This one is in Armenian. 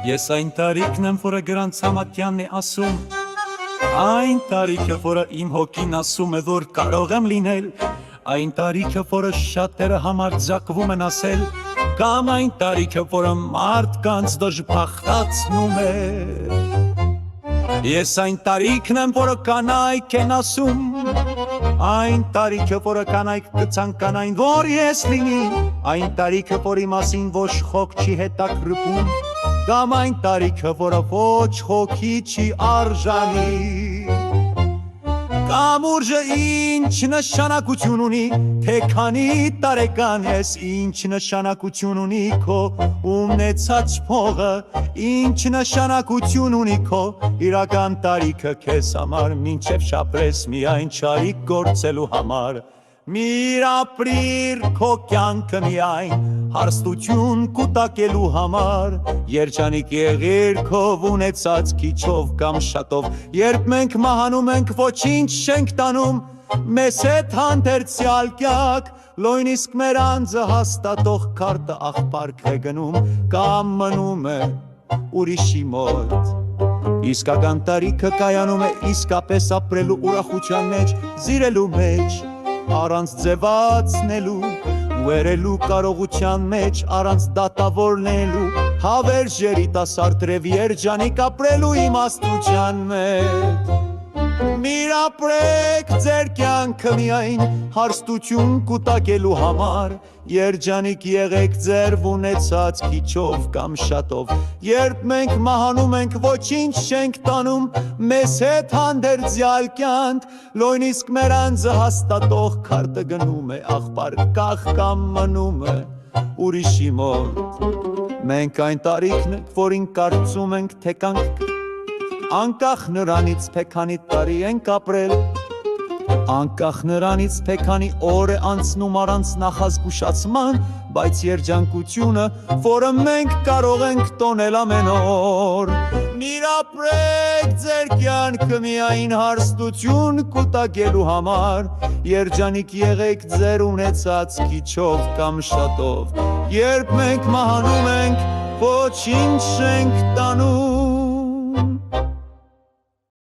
Ես այն տարիքն եմ, որը Գրանց Համատյանն է ասում, այն տարիքը, որը իմ հոգին ասում է, որ կարող եմ լինել, այն տարիքը, որը շատերը համարձակվում են ասել, կամ այն տարիքը, որը մարդկանց դժբախտացնում է։ Ես այն տարիքն եմ, որը կանայք են ասում, այն տարիքը, որը կանայք կցանկանային, որ ես լինի, այն տարիքը, որի մասին ոչ խոք չի հետաքրքրում, կամ այն տարիքը, որը ոչ հոգի չի արժանի, կամ ուժը ինչ նշանակություն ունի, թե քանի տարեկան ես, ինչ նշանակություն ունի քո ունեցած փողը, ինչ նշանակություն ունի քո իրական տարիքը քեզ համար, մինչև շապրես միայն չարիք գործելու համար, միր ապրիր քո կյանքը միայն հարստություն կուտակելու համար, երջանիկ եղիր քո ունեցած քիչով կամ շատով, երբ մենք մահանում ենք ոչինչ չենք տանում, մեզ հետ հանդերձյալ կյանք, նույնիսկ մեր անձը հաստատող քարտը աղբարք է գնում կամ մնում է ուրիշի մոտ։ Իսկական տարիքը կայանում է իսկապես ապրելու ուրախության մեջ, զիրելու մեջ, առանց ձևացնելու, ուերելու կարողության մեջ, առանց դատավորնելու, հավերժ երիտասարդ ռև երջանիկ ապրելու իմաստության մեջ։ Միր ապրեք ձեր կյանքը միայն հարստություն կուտակելու համար, երջանիկ եղեք ձեր ունեցած քիչով կամ շատով, երբ մենք մահանում ենք ոչինչ չենք տանում, մեզ հետ հանդերձյալ կյանք, նույնիսկ մեր անձը հաստատող քարտը գնում է աղբար կախ կամ մնում է ուրիշի մոտ։ Մենք այն տարիքն ենք, որին կարծում ենք, թե կանք անկախ նրանից թե քանի տարի ենք ապրել, անկախ նրանից թե քանի օր է անցնում առանց նախազգուշացման, բայց երջանկությունը, որը մենք կարող ենք տոնել ամեն օր, միր ապրեք ձեր կյանքը միայն հարստություն կուտակելու համար, երջանիկ եղեք ձեր ունեցած քիչով կամ շատով, երբ մենք մահանում ենք, ոչինչ չենք տանում,